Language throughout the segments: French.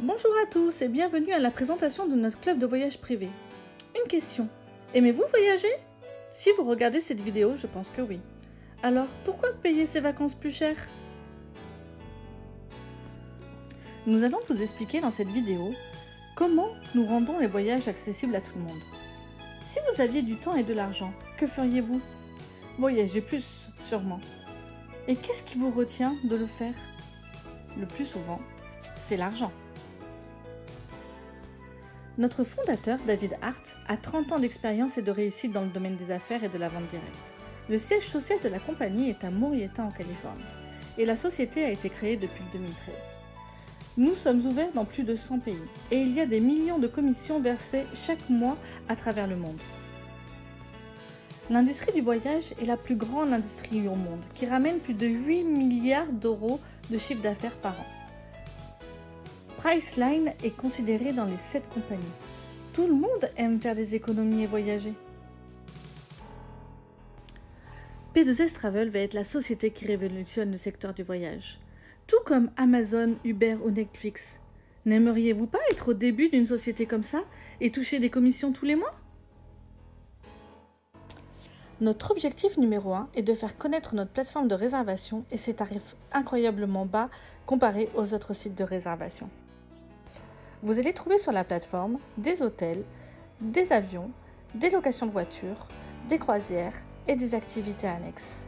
Bonjour à tous et bienvenue à la présentation de notre club de voyage privé. Une question, aimez-vous voyager? Si vous regardez cette vidéo, je pense que oui. Alors, pourquoi payer ces vacances plus chères? Nous allons vous expliquer dans cette vidéo comment nous rendons les voyages accessibles à tout le monde. Si vous aviez du temps et de l'argent, que feriez-vous? Voyager plus, sûrement. Et qu'est-ce qui vous retient de le faire? Le plus souvent, c'est l'argent. Notre fondateur, David Hart, a 30 ans d'expérience et de réussite dans le domaine des affaires et de la vente directe. Le siège social de la compagnie est à Murrieta en Californie et la société a été créée depuis 2013. Nous sommes ouverts dans plus de 100 pays et il y a des millions de commissions versées chaque mois à travers le monde. L'industrie du voyage est la plus grande industrie au monde qui ramène plus de 8 milliards d'euros de chiffre d'affaires par an. Priceline est considéré dans les 7 compagnies. Tout le monde aime faire des économies et voyager. P2S Travel va être la société qui révolutionne le secteur du voyage. Tout comme Amazon, Uber ou Netflix. N'aimeriez-vous pas être au début d'une société comme ça et toucher des commissions tous les mois? Notre objectif numéro 1 est de faire connaître notre plateforme de réservation et ses tarifs incroyablement bas comparés aux autres sites de réservation. Vous allez trouver sur la plateforme des hôtels, des avions, des locations de voitures, des croisières et des activités annexes.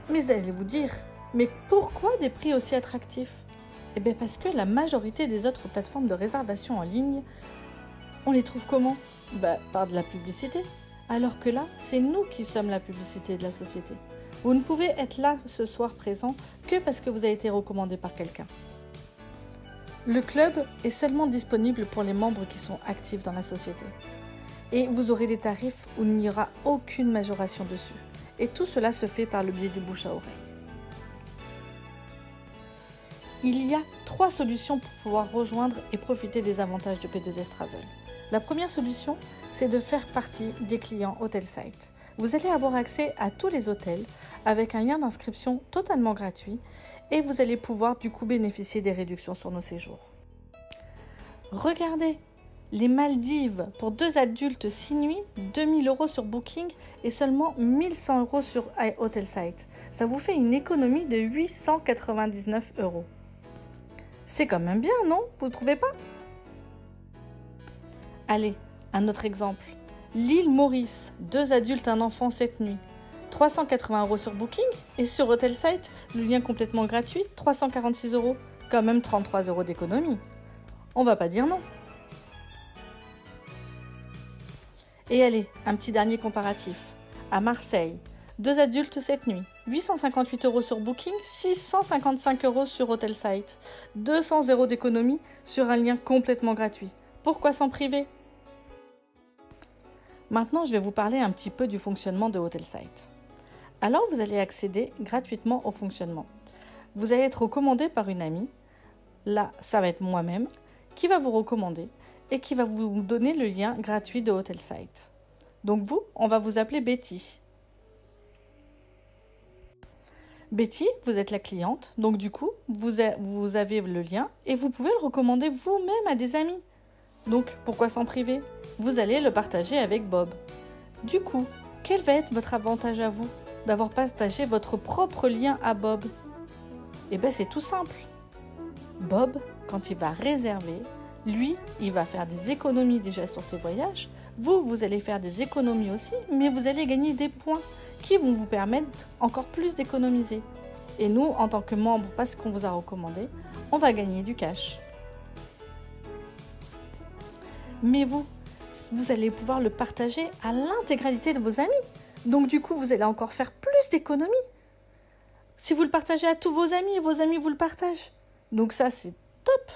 Mais vous allez vous dire, mais pourquoi des prix aussi attractifs? Eh bien parce que la majorité des autres plateformes de réservation en ligne, on les trouve comment? Par de la publicité. Alors que là, c'est nous qui sommes la publicité de la société. Vous ne pouvez être là ce soir présent que parce que vous avez été recommandé par quelqu'un. Le club est seulement disponible pour les membres qui sont actifs dans la société. Et vous aurez des tarifs où il n'y aura aucune majoration dessus. Et tout cela se fait par le biais du bouche à oreille. Il y a 3 solutions pour pouvoir rejoindre et profiter des avantages de P2S Travel. La première solution, c'est de faire partie des clients HotelSite. Vous allez avoir accès à tous les hôtels avec un lien d'inscription totalement gratuit et vous allez pouvoir du coup bénéficier des réductions sur nos séjours. Regardez, les Maldives pour 2 adultes 6 nuits, 2000 € sur Booking et seulement 1100 € sur HotelSite. Ça vous fait une économie de 899 €. C'est quand même bien, non? Vous ne trouvez pas? Allez, un autre exemple. L'île Maurice, 2 adultes, 1 enfant, 7 nuits. 380 € sur Booking et sur HotelSite, le lien complètement gratuit, 346 €. Quand même 33 € d'économie. On va pas dire non. Et allez, un petit dernier comparatif. À Marseille, 2 adultes, 7 nuits. 858 € sur Booking, 655 € sur HotelSite. 200 € d'économie sur un lien complètement gratuit. Pourquoi s'en priver? Maintenant, je vais vous parler un petit peu du fonctionnement de HotelSite. Alors, vous allez accéder gratuitement au fonctionnement. Vous allez être recommandé par une amie. Là, ça va être moi-même qui va vous recommander et qui va vous donner le lien gratuit de HotelSite. Donc vous, on va vous appeler Betty. Betty, vous êtes la cliente. Donc du coup, vous avez le lien et vous pouvez le recommander vous-même à des amis. Donc, pourquoi s'en priver? Vous allez le partager avec Bob. Du coup, quel va être votre avantage à vous d'avoir partagé votre propre lien à Bob? Eh bien, c'est tout simple. Bob, quand il va réserver, lui, il va faire des économies déjà sur ses voyages. Vous allez faire des économies aussi, mais vous allez gagner des points qui vont vous permettre encore plus d'économiser. Et nous, en tant que membres, parce qu'on vous a recommandé, on va gagner du cash. Mais vous allez pouvoir le partager à l'intégralité de vos amis. Donc du coup, vous allez encore faire plus d'économies. Si vous le partagez à tous vos amis vous le partagent. Donc ça, c'est top.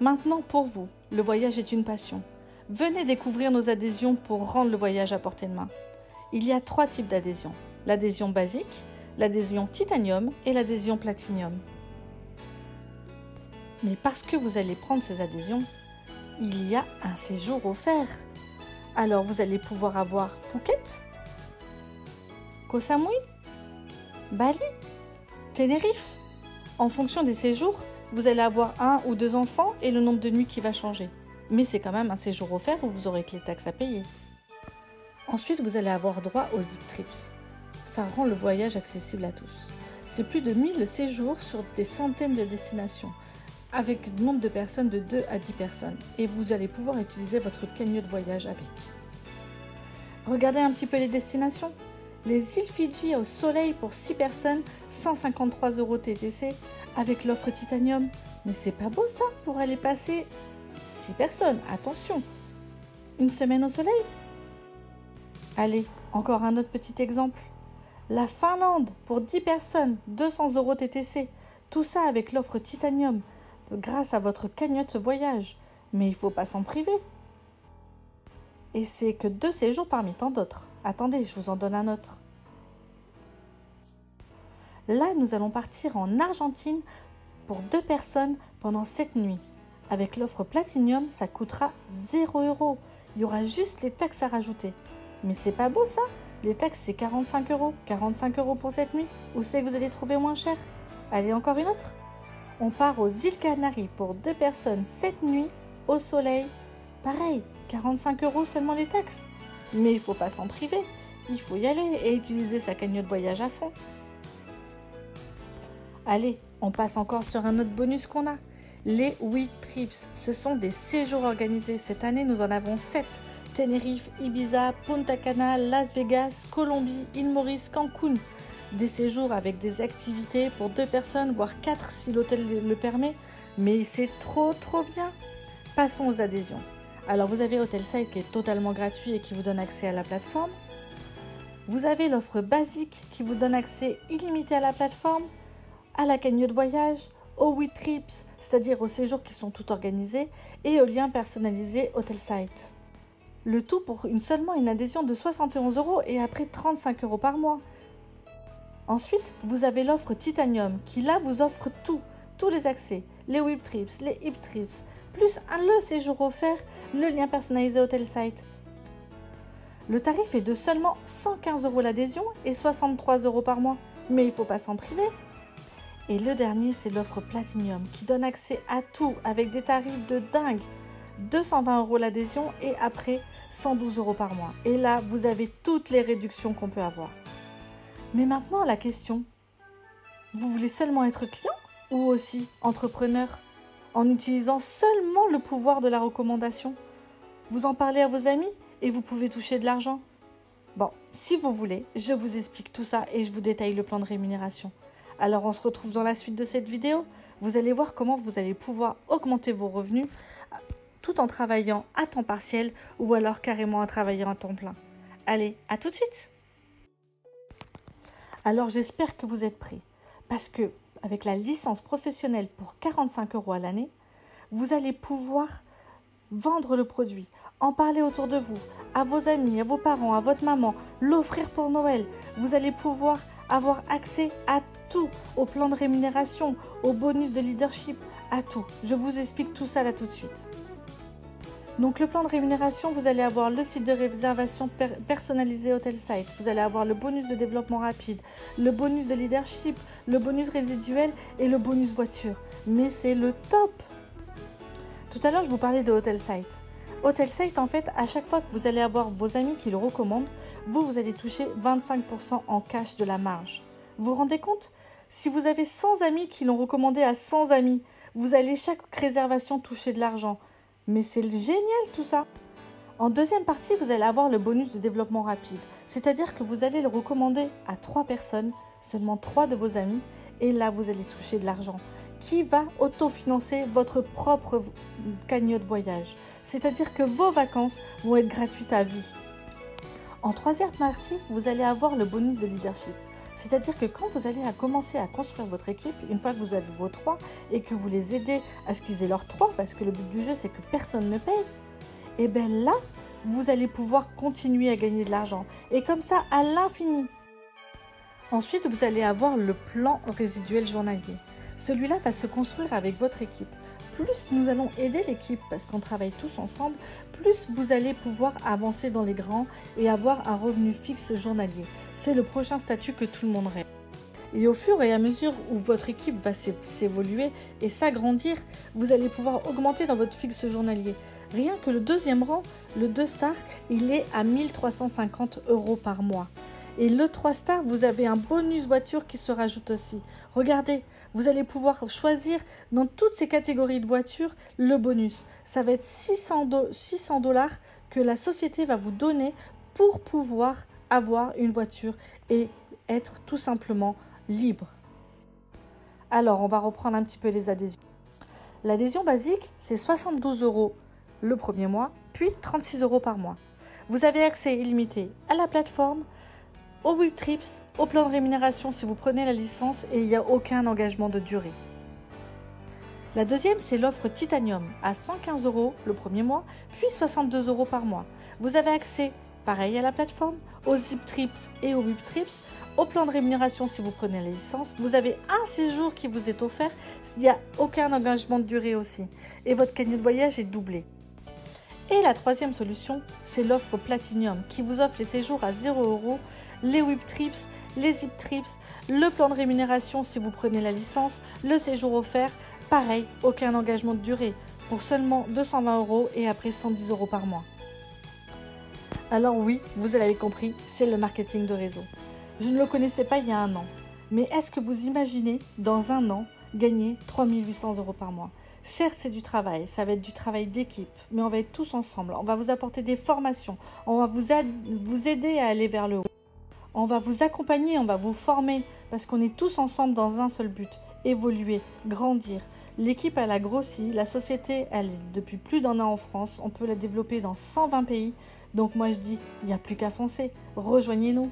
Maintenant, pour vous, le voyage est une passion. Venez découvrir nos adhésions pour rendre le voyage à portée de main. Il y a 3 types d'adhésions. L'adhésion basique, l'adhésion titanium et l'adhésion platinium. Mais parce que vous allez prendre ces adhésions, il y a un séjour offert. Alors vous allez pouvoir avoir Phuket, Koh Samui, Bali, Tenerife, En fonction des séjours, vous allez avoir 1 ou 2 enfants et le nombre de nuits qui va changer. Mais c'est quand même un séjour offert où vous aurez que les taxes à payer. Ensuite, vous allez avoir droit aux Zip Trips. Ça rend le voyage accessible à tous. C'est plus de 1000 séjours sur des centaines de destinations, avec le nombre de personnes de 2 à 10 personnes. Et vous allez pouvoir utiliser votre cagnotte voyage avec. Regardez un petit peu les destinations. Les îles Fidji au soleil pour 6 personnes, 153 € TTC avec l'offre Titanium. Mais c'est pas beau ça pour aller passer 6 personnes, attention. Une semaine au soleil? Allez, encore un autre petit exemple. La Finlande pour 10 personnes, 200 € TTC. Tout ça avec l'offre Titanium grâce à votre cagnotte voyage. Mais il ne faut pas s'en priver. Et c'est que 2 séjours parmi tant d'autres. Attendez, je vous en donne un autre. Là, nous allons partir en Argentine pour 2 personnes pendant 7 nuits. Avec l'offre Platinum, ça coûtera 0 €. Il y aura juste les taxes à rajouter. Mais c'est pas beau ça? Les taxes, c'est 45 €. 45 € pour cette nuit. Où c'est que vous allez trouver moins cher? Allez, encore une autre. On part aux îles Canaries pour 2 personnes, 7 nuits, au soleil. Pareil, 45 € seulement les taxes. Mais il ne faut pas s'en priver. Il faut y aller et utiliser sa cagnotte voyage à fond. Allez, on passe encore sur un autre bonus qu'on a. Les We Trips, ce sont des séjours organisés. Cette année, nous en avons 7. Tenerife, Ibiza, Punta Cana, Las Vegas, Colombie, île Maurice, Cancun. Des séjours avec des activités pour 2 personnes, voire 4 si l'hôtel le permet. Mais c'est trop bien. Passons aux adhésions. Alors vous avez Hotelside qui est totalement gratuit et qui vous donne accès à la plateforme. Vous avez l'offre basique qui vous donne accès illimité à la plateforme, à la cagnotte voyage, aux We Trips, c'est-à-dire aux séjours qui sont tout organisés, et aux liens personnalisés Hotelside. Le tout pour seulement une adhésion de 71 € et après 35 € par mois. Ensuite, vous avez l'offre Titanium qui là vous offre tous les accès, les We Trips, les Hip Trips, plus le séjour offert, le lien personnalisé Hotelside. Le tarif est de seulement 115 € l'adhésion et 63 € par mois, mais il ne faut pas s'en priver. Et le dernier, c'est l'offre Platinum qui donne accès à tout avec des tarifs de dingue. 220 € l'adhésion et après 112 € par mois. Et là, vous avez toutes les réductions qu'on peut avoir. Mais maintenant, la question, vous voulez seulement être client ou aussi entrepreneur en utilisant seulement le pouvoir de la recommandation? Vous en parlez à vos amis et vous pouvez toucher de l'argent. Bon, si vous voulez, je vous explique tout ça et je vous détaille le plan de rémunération. Alors on se retrouve dans la suite de cette vidéo. Vous allez voir comment vous allez pouvoir augmenter vos revenus tout en travaillant à temps partiel ou alors carrément en travaillant à temps plein. Allez, à tout de suite! Alors j'espère que vous êtes prêts parce que avec la licence professionnelle pour 45 € à l'année, vous allez pouvoir vendre le produit, en parler autour de vous, à vos amis, à vos parents, à votre maman, l'offrir pour Noël. Vous allez pouvoir avoir accès à tout, au plan de rémunération, au bonus de leadership, à tout. Je vous explique tout ça là tout de suite. Donc le plan de rémunération, vous allez avoir le site de réservation personnalisé Hotelside, vous allez avoir le bonus de développement rapide, le bonus de leadership, le bonus résiduel et le bonus voiture. Mais c'est le top! Tout à l'heure, je vous parlais de Hotelside. Hotelside, en fait, à chaque fois que vous allez avoir vos amis qui le recommandent, vous allez toucher 25% en cash de la marge. Vous vous rendez compte? Si vous avez 100 amis qui l'ont recommandé à 100 amis, vous allez chaque réservation toucher de l'argent. Mais c'est génial tout ça! En deuxième partie, vous allez avoir le bonus de développement rapide. C'est-à-dire que vous allez le recommander à 3 personnes, seulement 3 de vos amis, et là, vous allez toucher de l'argent qui va autofinancer votre propre cagnotte voyage. C'est-à-dire que vos vacances vont être gratuites à vie. En troisième partie, vous allez avoir le bonus de leadership. C'est-à-dire que quand vous allez commencer à construire votre équipe, une fois que vous avez vos 3 et que vous les aidez à ce qu'ils aient leurs 3, parce que le but du jeu, c'est que personne ne paye, et bien là, vous allez pouvoir continuer à gagner de l'argent. Et comme ça, à l'infini. Ensuite, vous allez avoir le plan résiduel journalier. Celui-là va se construire avec votre équipe. Plus nous allons aider l'équipe, parce qu'on travaille tous ensemble, plus vous allez pouvoir avancer dans les grands et avoir un revenu fixe journalier. C'est le prochain statut que tout le monde rêve. Et au fur et à mesure où votre équipe va s'évoluer et s'agrandir, vous allez pouvoir augmenter dans votre fixe journalier. Rien que le deuxième rang, le 2 stars, il est à 1350 € par mois. Et le 3 stars, vous avez un bonus voiture qui se rajoute aussi. Regardez, vous allez pouvoir choisir dans toutes ces catégories de voitures le bonus. Ça va être 600 $ que la société va vous donner pour pouvoir avoir une voiture et être tout simplement libre. Alors, on va reprendre un petit peu les adhésions. L'adhésion basique, c'est 72 € le premier mois, puis 36 € par mois. Vous avez accès illimité à la plateforme, aux WebTrips, au plan de rémunération si vous prenez la licence et il n'y a aucun engagement de durée. La deuxième, c'est l'offre Titanium à 115 € le premier mois, puis 62 € par mois. Vous avez accès, pareil, à la plateforme, aux ZipTrips et aux WebTrips, au plan de rémunération si vous prenez la licence. Vous avez un séjour qui vous est offert, il n'y a aucun engagement de durée aussi. Et votre carnet de voyage est doublé. Et la troisième solution, c'est l'offre Platinum qui vous offre les séjours à 0 €, les WebTrips, les ZipTrips, le plan de rémunération si vous prenez la licence, le séjour offert, pareil, aucun engagement de durée, pour seulement 220 € et après 110 € par mois. Alors oui, vous l'avez compris, c'est le marketing de réseau. Je ne le connaissais pas il y a un an, mais est-ce que vous imaginez dans un an gagner 3 800 € par mois ? Certes, c'est du travail, ça va être du travail d'équipe, mais on va être tous ensemble. On va vous apporter des formations, on va vous aider à aller vers le haut. On va vous accompagner, on va vous former, parce qu'on est tous ensemble dans un seul but, évoluer, grandir. L'équipe, elle a grossi, la société, elle est depuis plus d'1 an en France, on peut la développer dans 120 pays. Donc moi je dis, il n'y a plus qu'à foncer, rejoignez-nous.